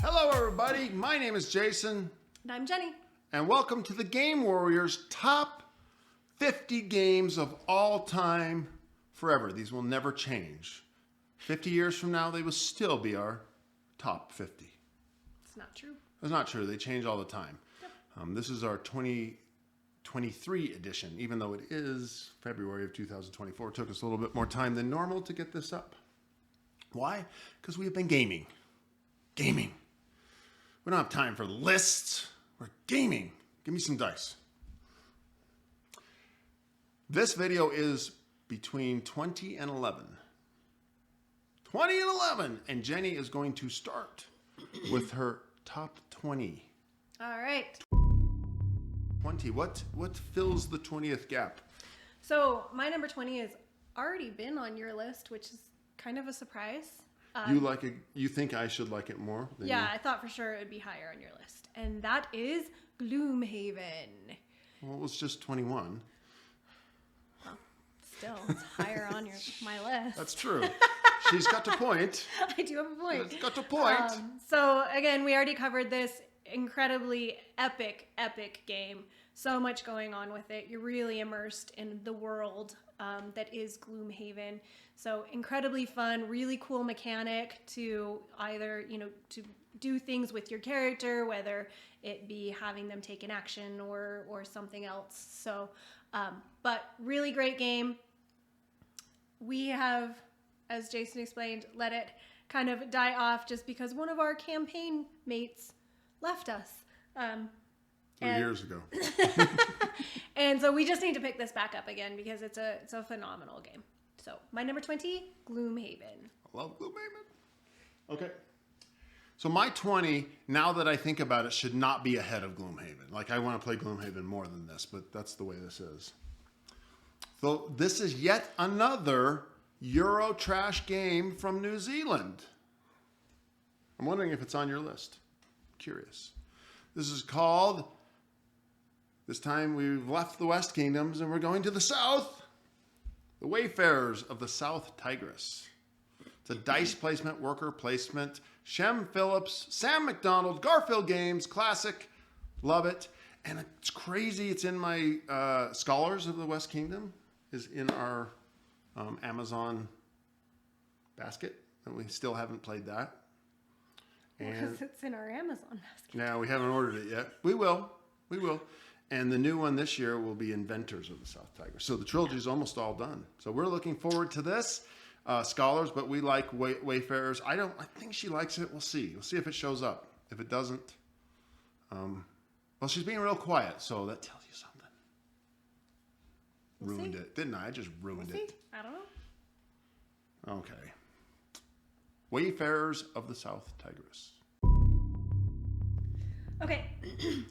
Hello, everybody. My name is Jason. And I'm Jenny. And welcome to the Game Warriors top 50 games of all time forever. These will never change. 50 years from now, they will still be our top 50. It's not true. It's not true. They change all the time. Yep. This is our 2023 edition, even though it is February of 2024. It took us a little bit more time than normal to get this up. Why? Because we have been gaming. Gaming. We don't have time for lists. We're gaming. Give me some dice. This video is between 20 and 11. 20 and 11. And Jenny is going to start with her top 20. All right. 20. What fills the 20th gap? So my number 20 has already been on your list, which is kind of a surprise. You like it? You think I should like it more? Than Yeah, you? I thought for sure it would be higher on your list. And that is Gloomhaven. Well, it was just 21. Well, still, it's higher on my list. That's true. She's got a point. I do have a point. She's got a point. So again, we already covered this incredibly epic game. So much going on with it. You're really immersed in the world that is Gloomhaven. So incredibly fun, really cool mechanic to either, to do things with your character, whether it be having them take an action or something else. So, but really great game. We have, as Jason explained, let it kind of die off just because one of our campaign mates left us. 3 years ago. And so we just need to pick this back up again because it's a phenomenal game. So my number 20, Gloomhaven. I love Gloomhaven. Okay. So my 20, now that I think about it, should not be ahead of Gloomhaven. Like, I want to play Gloomhaven more than this, but that's the way this is. So this is yet another Euro trash game from New Zealand. I'm wondering if it's on your list. Curious. This is called, this time we've left the West Kingdoms and we're going to the South. The Wayfarers of the South Tigris. It's a dice placement, worker placement. Shem Phillips, Sam McDonald, Garfield Games, classic. Love it. And it's crazy. It's in my Scholars of the West Kingdom is in our Amazon basket. And we still haven't played that. Because it's in our Amazon basket. No, we haven't ordered it yet. We will. We will. And the new one this year will be Inventors of the South Tigris. So the trilogy is almost all done. So we're looking forward to this. Scholars, but we like Wayfarers. I think she likes it. We'll see. We'll see if it shows up. If it doesn't, well, she's being real quiet, so that tells you something. We'll Ruined see. it, didn't I? I just ruined We'll it. see. I don't know. Okay. Wayfarers of the South Tigris. Okay,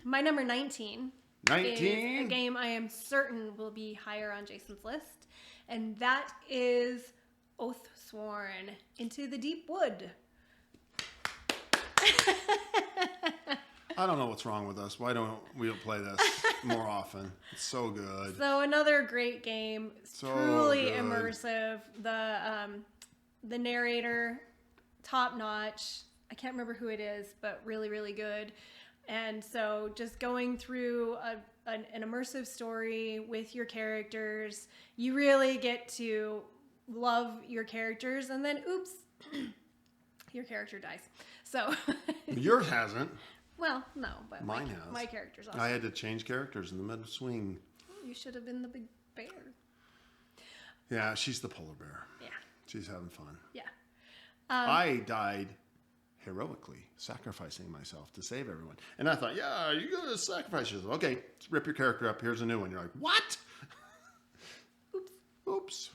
my number 19. 19? Is a game I am certain will be higher on Jason's list, and that is Oathsworn Into the Deep Wood. I don't know what's wrong with us. Why don't we play this more often? It's so good. So another great game. So truly good. immersive. The narrator, top notch. I can't remember who it is, but really, really good. And so just going through an immersive story with your characters, you really get to love your characters, and then oops, your character dies. So Yours hasn't. well, no, but Mine has. My character's awesome. I had to change characters in the middle swing. You should have been the big bear. Yeah, she's the polar bear. Yeah. She's having fun. Yeah. I died heroically, sacrificing myself to save everyone. And I thought, yeah, you're going to sacrifice yourself. Okay, let's rip your character up. Here's a new one. You're like, what? Oops. Oops.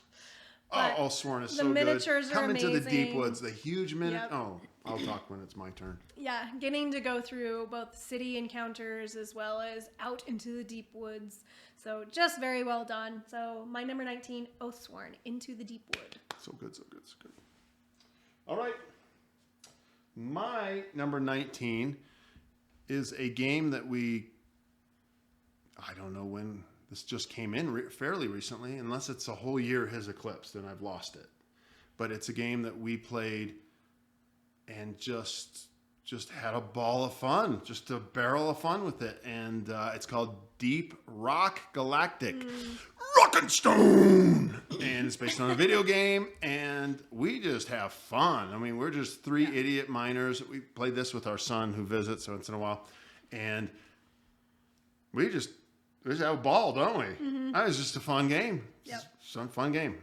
But Oh, Sworn is the so good. miniatures are Come into the deep amazing. woods. The huge Yep. Oh, I'll talk when it's my turn. Yeah, getting to go through both city encounters as well as out into the deep woods. So just very well done. So my number 19, Oathsworn Into the Deep Wood. So good, so good, so good. All right. My number 19 is a game that I don't know when this just came in fairly recently, unless it's a whole year has eclipsed and I've lost it. But it's a game that we played and just just had a ball of fun, just a barrel of fun with it. And it's called Deep Rock Galactic. Rock and Stone! And it's based on a video game, and we just have fun. I mean, we're just three idiot miners. We play this with our son who visits once in a while. And we just have a ball, don't we? That was just a fun game. Yep. Some fun game.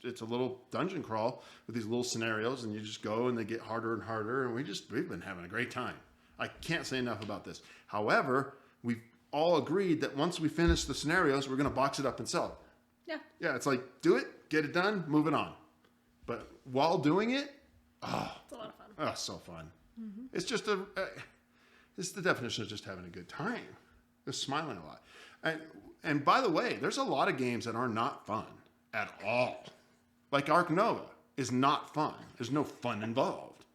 It's a little dungeon crawl with these little scenarios, and you just go and they get harder and harder, and we've been having a great time. I can't say enough about this. However, we've all agreed that once we finish the scenarios, we're going to box it up and sell it. Yeah. Yeah, it's like, do it, get it done, move it on. But while doing it, It's a lot of fun. oh, so fun. It's just it's the definition of just having a good time. Just smiling a lot. And by the way, there's a lot of games that are not fun at all. Like Ark Nova is not fun. There's no fun involved.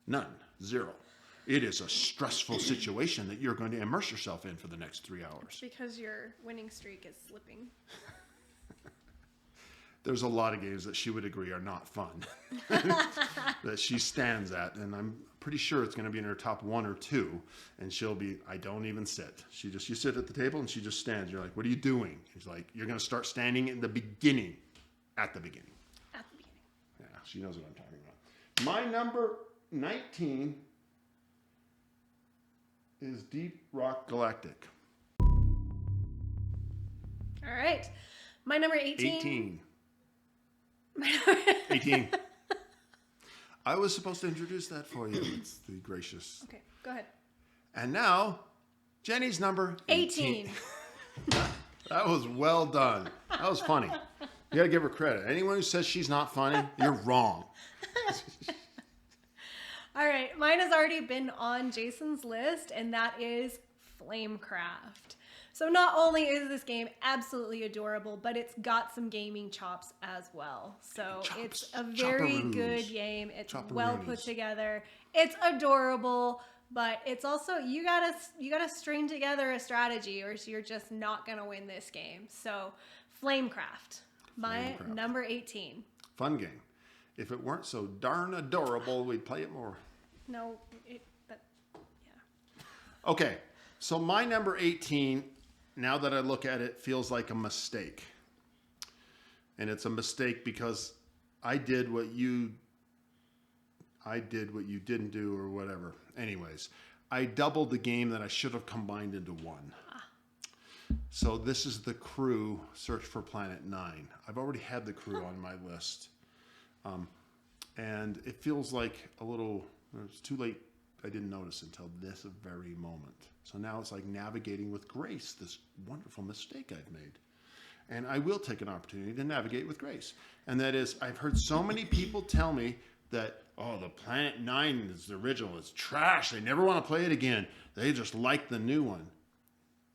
None. Zero. It is a stressful situation that you're going to immerse yourself in for the next 3 hours. Because your winning streak is slipping. There's a lot of games that she would agree are not fun that she stands at, and I'm pretty sure it's going to be in her top 1 or 2, and she'll be, I don't even sit. You sit at the table and she just stands. You're like, what are you doing? She's like, you're going to start standing in the beginning, at the beginning. At the beginning. Yeah, she knows what I'm talking about. My number 19 is Deep Rock Galactic. All right. My number 18. 18. I was supposed to introduce that for you. It's the gracious. Okay, go ahead. And now, Jenny's number 18. That was well done. That was funny. You got to give her credit. Anyone who says she's not funny, you're wrong. All right, mine has already been on Jason's list, and that is Flamecraft. So not only is this game absolutely adorable, but it's got some gaming chops as well. So it's a very good game. It's well put together. It's adorable, but it's also you gotta string together a strategy, or you're just not gonna win this game. So Flamecraft, my number 18. Fun game. If it weren't so darn adorable, we'd play it more. No, yeah. Okay, so my number 18. Now that I look at it, feels like a mistake. And it's a mistake because I did what you didn't do or whatever. Anyways, I doubled the game that I should have combined into one. So this is The Crew, Search for Planet 9. I've already had The Crew on my list. And it feels like it's too late. I didn't notice until this very moment. So now it's like navigating with grace, this wonderful mistake I've made. And I will take an opportunity to navigate with grace. And that is, I've heard so many people tell me that, oh, the Planet 9 is the original. It's trash. They never want to play it again. They just like the new one.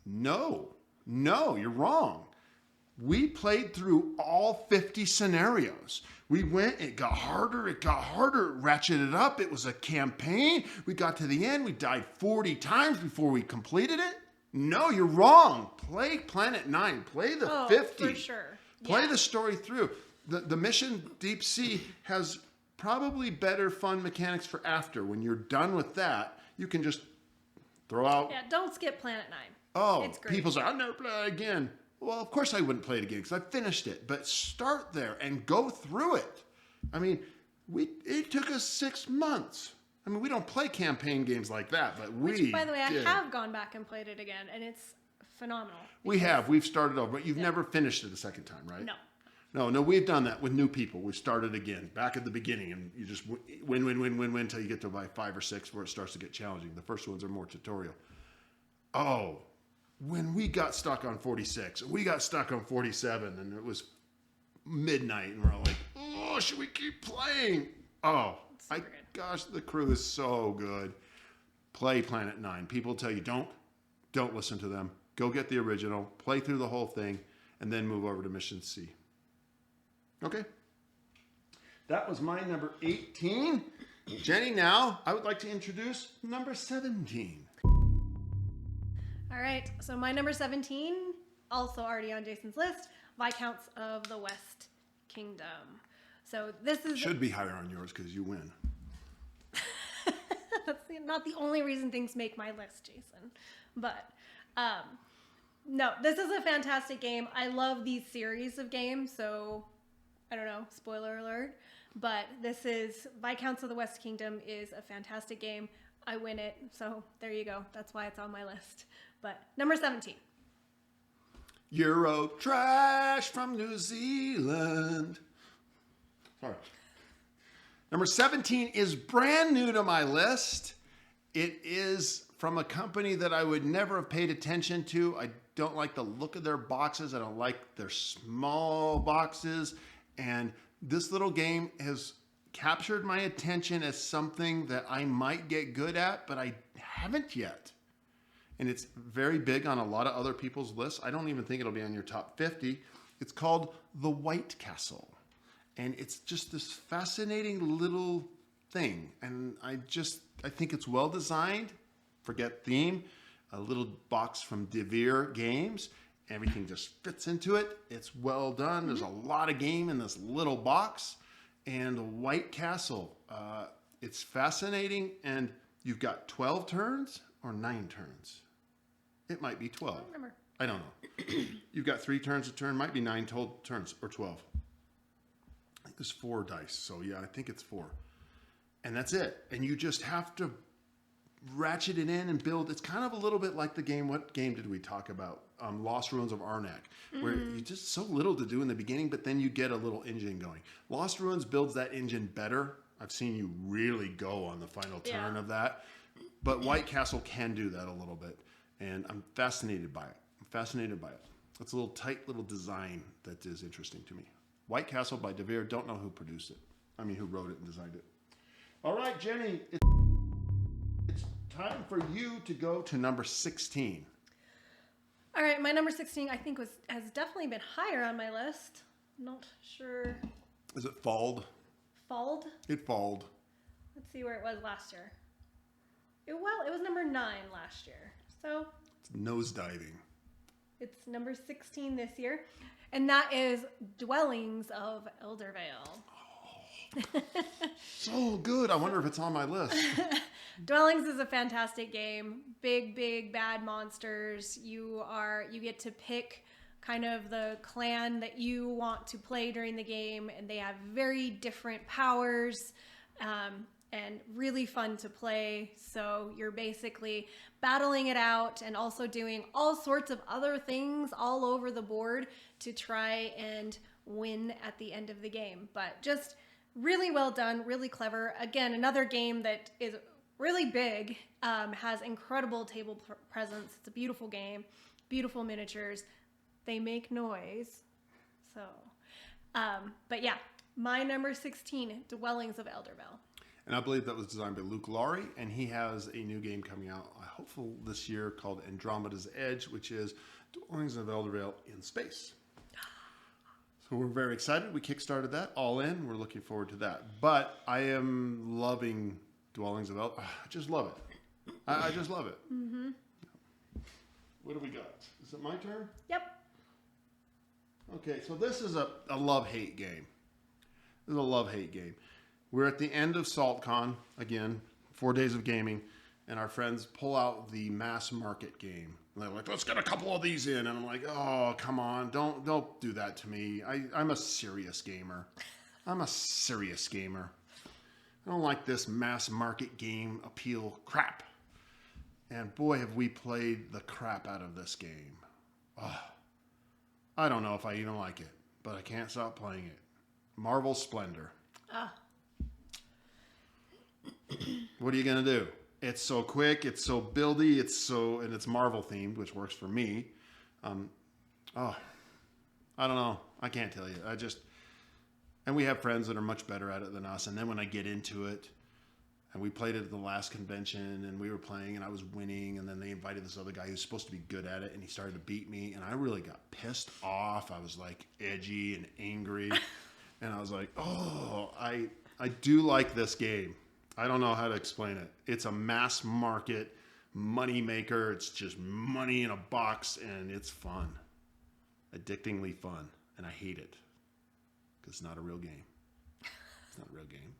No, you're wrong. We played through all 50 scenarios. We went, it got harder, it ratcheted up. It was a campaign. We got to the end. We died 40 times before we completed it. No, you're wrong. Play Planet 9. Play the 50. For sure. Play the story through. The mission Deep Sea has probably better fun mechanics for after. When you're done with that, you can just throw out. Yeah, don't skip Planet 9. Oh, it's great. People say, I'll never play it again. Well, of course I wouldn't play it again because I finished it. But start there and go through it. I mean, it took us 6 months. I mean, we don't play campaign games like that, but Which, by the way, I have gone back and played it again, and it's phenomenal. We've started over, but you've never finished it a second time, right? No, we've done that with new people. We've started again, back at the beginning, and you just win until you get to like 5 or 6 where it starts to get challenging. The first ones are more tutorial. Oh, when we got stuck on 46, we got stuck on 47, and it was midnight, and we're all like, oh, should we keep playing? Oh, gosh, The Crew is so good. Play Planet 9. People tell you, don't listen to them. Go get the original, play through the whole thing, and then move over to Mission C. Okay. That was my number 18. Jenny, now I would like to introduce number 17. All right, so my number 17, also already on Jason's list, Viscounts of the West Kingdom. So this is... Should be higher on yours because you win. That's the not the only reason things make my list, Jason. But no, this is a fantastic game. I love these series of games, so I don't know, spoiler alert. But this is Viscounts of the West Kingdom is a fantastic game. I win it, so there you go. That's why it's on my list. But number 17. Euro trash from New Zealand. Sorry. Number 17 is brand new to my list. It is from a company that I would never have paid attention to. I don't like the look of their boxes. I don't like their small boxes. And this little game has captured my attention as something that I might get good at, but I haven't yet. And it's very big on a lot of other people's lists. I don't even think it'll be on your top 50. It's called The White Castle. And it's just this fascinating little thing. And I think it's well designed. Forget theme. A little box from De Vere Games. Everything just fits into it. It's well done. There's a lot of game in this little box. And The White Castle. It's fascinating. And you've got 12 turns or 9 turns. It might be 12. I don't know. You've got 3 turns a turn. Might be 9 total turns or 12. I think there's 4 dice. So yeah, I think it's 4. And that's it. And you just have to ratchet it in and build. It's kind of a little bit like the game. What game did we talk about? Lost Ruins of Arnak, where you just so little to do in the beginning, but then you get a little engine going. Lost Ruins builds that engine better. I've seen you really go on the final turn of that. But White Castle can do that a little bit. And I'm fascinated by it. It's a little tight little design that is interesting to me. White Castle by De Vere. Don't know who produced it. I mean, who wrote it and designed it. All right, Jenny. It's time for you to go to number 16. All right, my number 16 I think has definitely been higher on my list. Not sure. Is it Falled? Falled? It falled. Let's see where it was last year. It was number 9 last year. So It's nosediving. it's number 16 this year. And that is Dwellings of Eldervale. So good. I wonder if it's on my list. Dwellings is a fantastic game. Big, bad monsters. You get to pick kind of the clan that you want to play during the game, and they have very different powers. And really fun to play. So you're basically battling it out and also doing all sorts of other things all over the board to try and win at the end of the game. But just really well done, really clever. Again, another game that is really big, has incredible table presence. It's a beautiful game, beautiful miniatures. They make noise. So, but yeah, my number 16, Dwellings of Eldervale. And I believe that was designed by Luke Laurie, and he has a new game coming out, hopefully this year, called Andromeda's Edge, which is Dwellings of Eldervale in space. So we're very excited. We kickstarted that all in. We're looking forward to that. But I am loving Dwellings of Eldervale. I just love it. I just love it. Mm-hmm. What do we got? Is it my turn? Yep. Okay, so this is a love-hate game. This is a love-hate game. We're at the end of SaltCon, again, 4 days of gaming, and our friends pull out the mass market game. And they're like, let's get a couple of these in. And I'm like, oh, come on, don't do that to me. I'm a serious gamer. I don't like this mass market game appeal crap. And boy, have we played the crap out of this game. Oh, I don't know if I even like it, but I can't stop playing it. Marvel Splendor. What are you going to do? It's so quick, it's so buildy, and it's Marvel themed, which works for me. I don't know. I can't tell you. And we have friends that are much better at it than us. And then when I get into it, and we played it at the last convention, and we were playing, and I was winning, and then they invited this other guy who's supposed to be good at it, and he started to beat me, and I really got pissed off. I was like edgy and angry, and I was like, oh, I do like this game. I don't know how to explain it. It's a mass market money maker. It's just money in a box, and it's fun. Addictingly fun. And I hate it. Because it's not a real game. It's not a real game.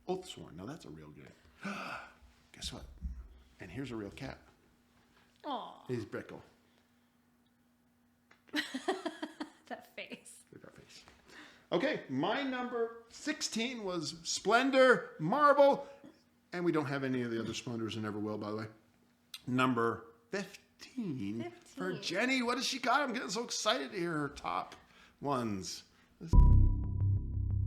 Oathsworn. No, that's a real game. Guess what? And here's a real cat. Aw. He's Bickle. That face. Look at that face. Okay, my number 16 was Splendor, Marble, and we don't have any of the other Splendors and never will, by the way. Number 15 for Jenny. What has she got? I'm getting so excited to hear her top ones. This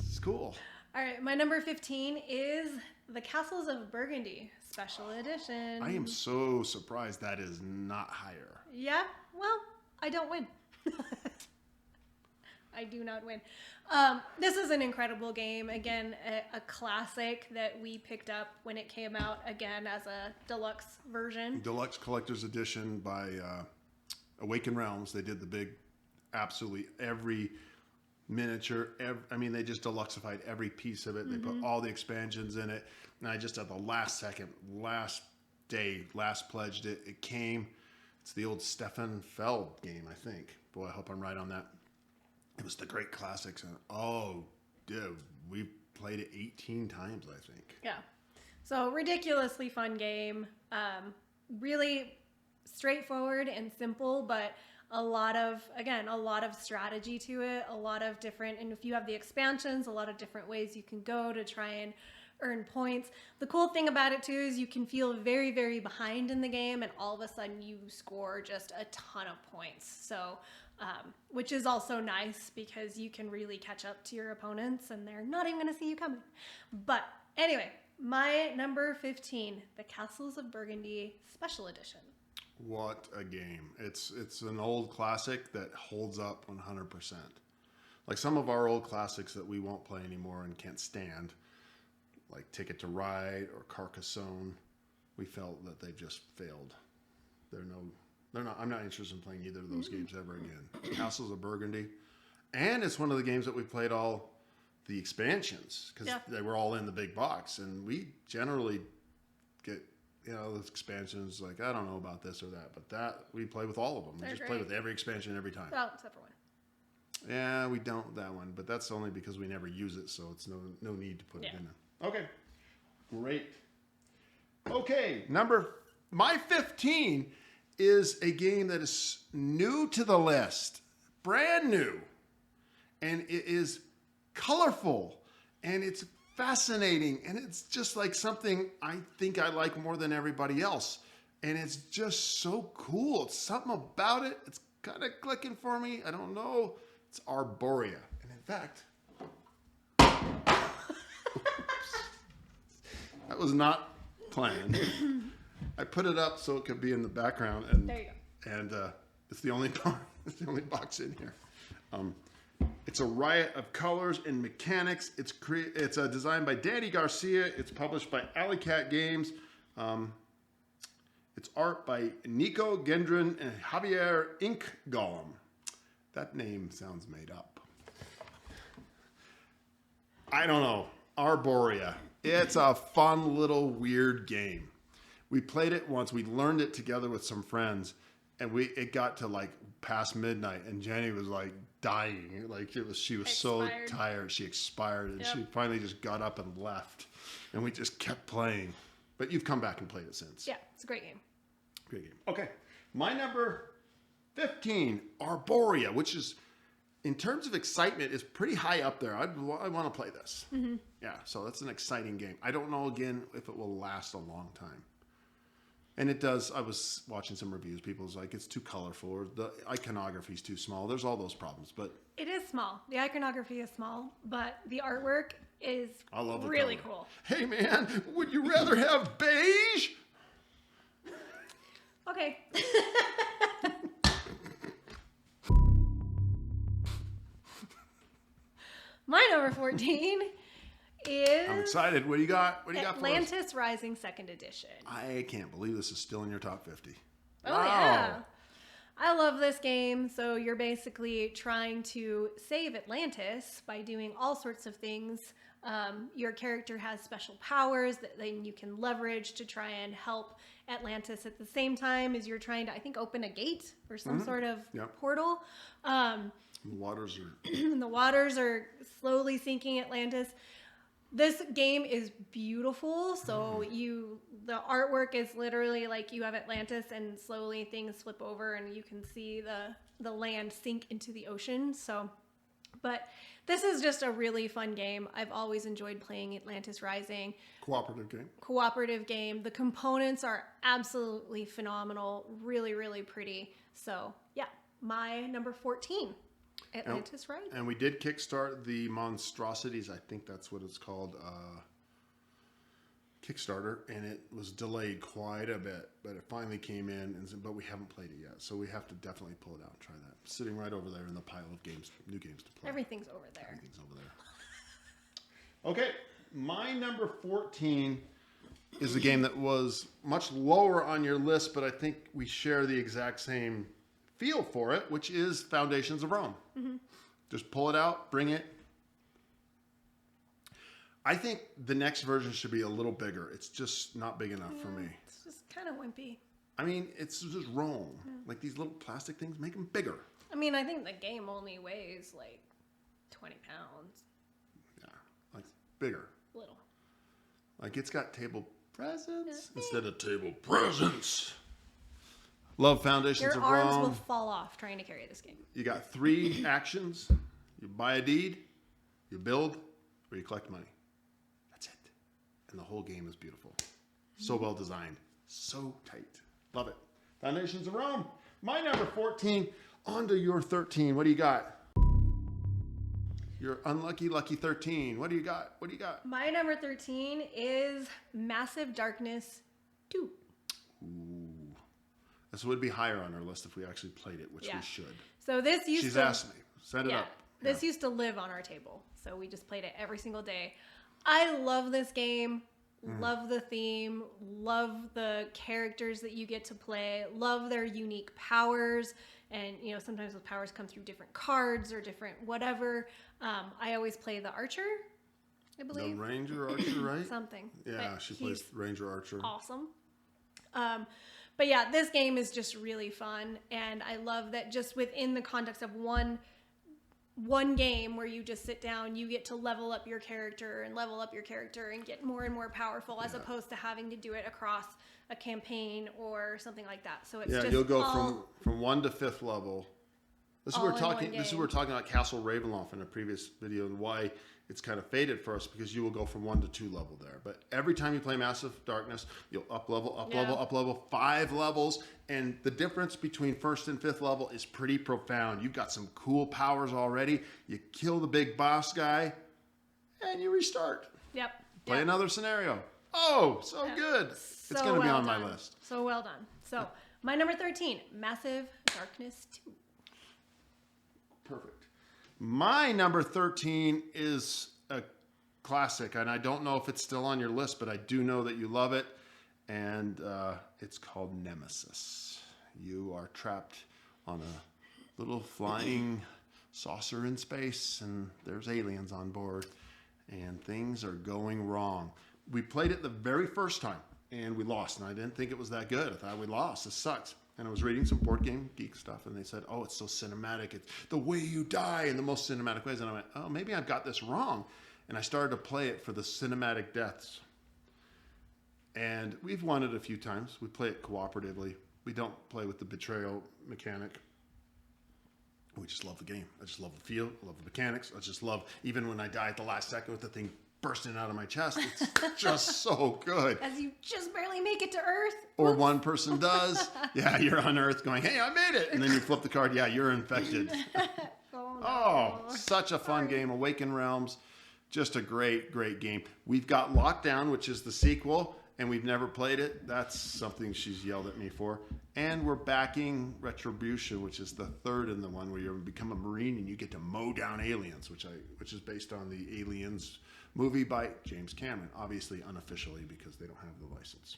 is cool. All right, my number 15 is The Castles of Burgundy Special Edition. I am so surprised that is not higher. Yeah, well, I don't win. I do not win. This is an incredible game. Again, a classic that we picked up when it came out, again, as a deluxe version. Deluxe Collector's Edition by Awaken Realms. They did the big, absolutely every miniature. They just deluxeified every piece of it. They put all the expansions in it. And I just at the last second, last day, last pledged it. It came. It's the old Stefan Feld game, I think. Boy, I hope I'm right on that. It was the Great Classics. And dude, we played it 18 times, I think. Yeah. So ridiculously fun game. Really straightforward and simple, but a lot of strategy to it, a lot of different, and if you have the expansions, a lot of different ways you can go to try and earn points. The cool thing about it too is you can feel very, very behind in the game and all of a sudden you score just a ton of points. So, which is also nice because you can really catch up to your opponents and they're not even going to see you coming. But anyway, my number 15, The Castles of Burgundy Special Edition. What a game. It's an old classic that holds up 100%. Like some of our old classics that we won't play anymore and can't stand, like Ticket to Ride or Carcassonne, we felt that they've just failed. I'm not interested in playing either of those games ever again. Castles of Burgundy. And it's one of the games that we played all the expansions because they were all in the big box. And we generally get, those expansions like, I don't know about this or that, but that we play with all of them. We just play with every expansion every time. Well, except for one. Yeah, we don't that one, but that's only because we never use it, so it's no need to put it in there. Okay, great. Okay, my 15 is a game that is new to the list, brand new, and it is colorful, and it's fascinating, and it's just like something I think I like more than everybody else, and it's just so cool. It's something about it. It's kind of clicking for me. I don't know. It's Arborea, and in fact, that was not planned. I put it up so it could be in the background, and there you go. And it's the only box in here. It's a riot of colors and mechanics. It's designed by Danny Garcia. It's published by Alley Cat Games. It's art by Nico Gendron and Javier Inkgolem. That name sounds made up. I don't know. Arborea. It's a fun little weird game. We played it once. We learned it together with some friends, and it got to like past midnight, and Jenny was like dying. Like she was so tired. She expired, and she finally just got up and left, and we just kept playing. But you've come back and played it since. Yeah, it's a great game. Great game. Okay, my number 15, Arborea, which is, in terms of excitement, is pretty high up there. I want to play this. Mm-hmm. Yeah, so that's an exciting game. I don't know, again, if it will last a long time. And it does. I was watching some reviews. People's like, it's too colorful, or the iconography is too small. There's all those problems, but it is small. The iconography is small, but the artwork is really cool. Hey, man, would you rather have beige? Okay. My number 14 is... I'm excited. What do you got? What do you got for us? Atlantis Rising 2nd Edition. I can't believe this is still in your top 50. Oh, wow. Yeah. I love this game. So you're basically trying to save Atlantis by doing all sorts of things. Your character has special powers that then you can leverage to try and help Atlantis at the same time as you're trying to, I think, open a gate or some sort of portal. The waters are... the waters are slowly sinking Atlantis. This game is beautiful. So the artwork is literally like you have Atlantis and slowly things flip over and you can see the land sink into the ocean. So, but this is just a really fun game. I've always enjoyed playing Atlantis Rising. Cooperative game. The components are absolutely phenomenal. Really, really pretty. So yeah, my number 14. Atlantis Rising. And we did kickstart the Monstrosities, I think that's what it's called, Kickstarter, and it was delayed quite a bit, but it finally came in, but we haven't played it yet, so we have to definitely pull it out and try that. Sitting right over there in the pile of games, new games to play. Everything's over there. Everything's over there. Okay, my number 14 is a game that was much lower on your list, but I think we share the exact same feel for it, which is Foundations of Rome. Mm-hmm. Just pull it out, bring it. I think the next version should be a little bigger. It's just not big enough for me. It's just kind of wimpy. I mean, it's just Rome. Yeah. Like these little plastic things, make them bigger. I mean, I think the game only weighs like 20 pounds. Yeah, like bigger. Little. Like it's got table presence instead of table presence. Love Foundations of Rome. Your arms will fall off trying to carry this game. You got 3 actions. You buy a deed, you build, or you collect money. That's it. And the whole game is beautiful. So well designed. So tight. Love it. Foundations of Rome. My number 14. On to your 13. What do you got? Your unlucky, lucky 13. What do you got? What do you got? My number 13 is Massive Darkness 2. Ooh. This would be higher on our list if we actually played it, which we should. So this used She's asked me. Set it up. This used to live on our table. So we just played it every single day. I love this game. Love the theme. Love the characters that you get to play. Love their unique powers. And, you know, sometimes those powers come through different cards or different whatever. I always play the archer, I believe. The ranger archer, right? Something. Yeah, she plays ranger archer. Awesome. But yeah, this game is just really fun, and I love that just within the context of one game where you just sit down, you get to level up your character and get more and more powerful, as opposed to having to do it across a campaign or something like that. So it's just you'll go from 1 to 5th level. This is what we're talking about Castle Ravenloft in a previous video, and why it's kind of faded for us, because you will go from 1 to 2 level there. But every time you play Massive Darkness, you'll up level 5 levels, and the difference between 1st and 5th level is pretty profound. You've got some cool powers already. You kill the big boss guy, and you restart. Yep. Play another scenario. Oh, so good. It's going to be on my list. So well done. So my number 13, Massive Darkness 2. Perfect. My number 13 is a classic, and I don't know if it's still on your list, but I do know that you love it, and it's called Nemesis. You are trapped on a little flying saucer in space, and there's aliens on board, and things are going wrong. We played it the very first time, and we lost, and I didn't think it was that good. I thought we lost. This sucks. And I was reading some board game geek stuff, and they said, oh, it's so cinematic. It's the way you die in the most cinematic ways. And I went, oh, maybe I've got this wrong. And I started to play it for the cinematic deaths. And we've won it a few times. We play it cooperatively. We don't play with the betrayal mechanic. We just love the game. I just love the feel. I love the mechanics. I just love, even when I die at the last second with the thing bursting out of my chest, it's just so good. As you just barely make it to Earth. Or one person does. Yeah, you're on Earth going, hey, I made it. And then you flip the card. Yeah, you're infected. Oh, such a fun game. Awaken Realms. Just a great, great game. We've got Lockdown, which is the sequel, and we've never played it. That's something she's yelled at me for. And we're backing Retribution, which is the third in the one where you become a Marine and you get to mow down aliens, which is based on the Aliens movie by James Cameron, obviously unofficially because they don't have the license.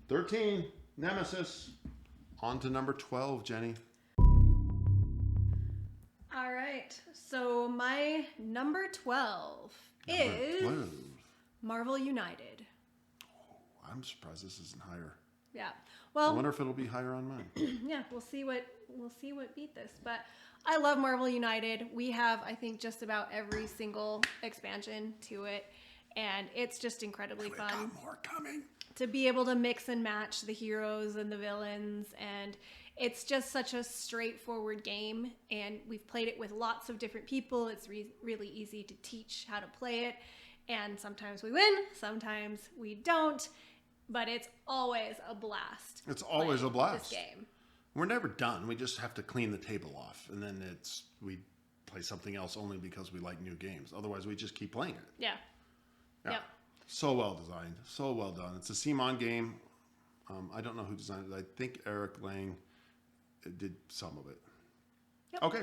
13, Nemesis. On to number 12, Jenny. All right. So my number 12 is Marvel United. Oh, I'm surprised this isn't higher. Yeah. I Well, wonder if it'll be higher on mine. yeah, we'll see what beat this. But I love Marvel United. We have, I think, just about every single expansion to it, and it's just incredibly We fun got more coming. to be able to mix and match the heroes and the villains, and it's just such a straightforward game, and we've played it with lots of different people. It's really easy to teach how to play it, and sometimes we win, sometimes we don't, but it's always a blast. It's always a playing blast. This game. We're never done. We just have to clean the table off, and then we play something else only because we like new games. Otherwise, we just keep playing it. Yeah. Yeah. Yep. So well designed. So well done. It's a CMON game. I don't know who designed it. I think Eric Lang did some of it. Yep. Okay.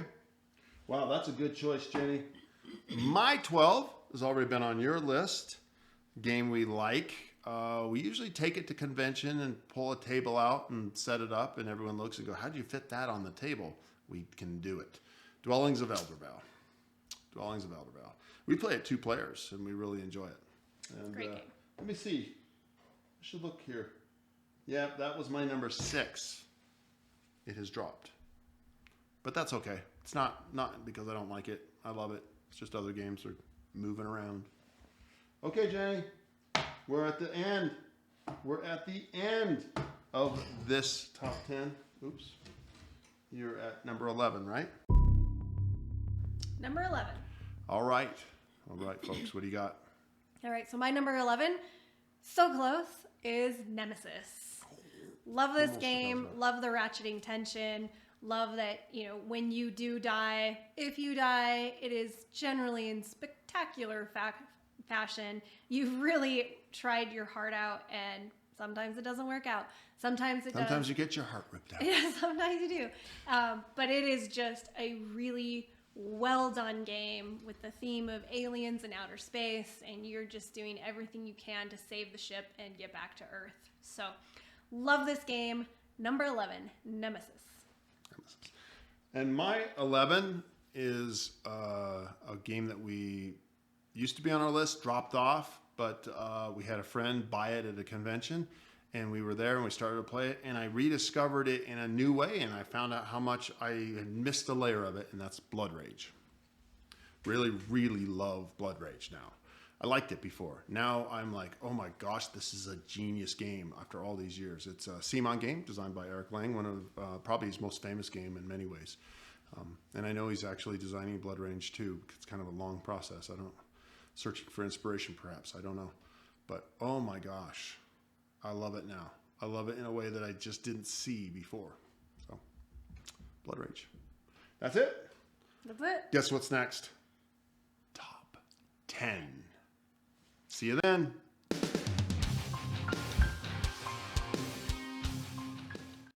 Wow, that's a good choice, Jenny. My 12 has already been on your list. Game we like. We usually take it to convention and pull a table out and set it up, and everyone looks and go, how do you fit that on the table? We can do it. Dwellings of Eldervale. Dwellings of Eldervale. We play it 2 players, and we really enjoy it. And, Great game. Let me see. I should look here. Yeah, that was my number 6. It has dropped. But that's okay. It's not because I don't like it. I love it. It's just other games are moving around. Okay, Jenny. We're at the end. We're at the end of this top 10. Oops. You're at number 11, right? Number 11. All right. All right, folks. What do you got? All right, so my number 11, so close, is Nemesis. Love this Almost game. forgot Love the ratcheting tension. Love that, when you do die, if you die, it is generally in spectacular fashion. You've really tried your heart out, and sometimes it doesn't work out. Sometimes it does. Sometimes you get your heart ripped out. Yeah, sometimes you do. But it is just a really well done game with the theme of aliens and outer space, and you're just doing everything you can to save the ship and get back to Earth. So, love this game. Number 11, Nemesis. And my 11 is a game that we used to be on our list, dropped off, but we had a friend buy it at a convention, and we were there and we started to play it, and I rediscovered it in a new way, and I found out how much I had missed a layer of it, and that's Blood Rage. Really, really love Blood Rage now. I liked it before. Now I'm like, oh my gosh, this is a genius game after all these years. It's a CMON game designed by Eric Lang, one of probably his most famous game in many ways. And I know he's actually designing Blood Rage too. It's kind of a long process. Searching for inspiration perhaps, I don't know. But oh my gosh, I love it now. I love it in a way that I just didn't see before. So, Blood Rage. That's it. That's it. Guess what's next? Top 10. See you then.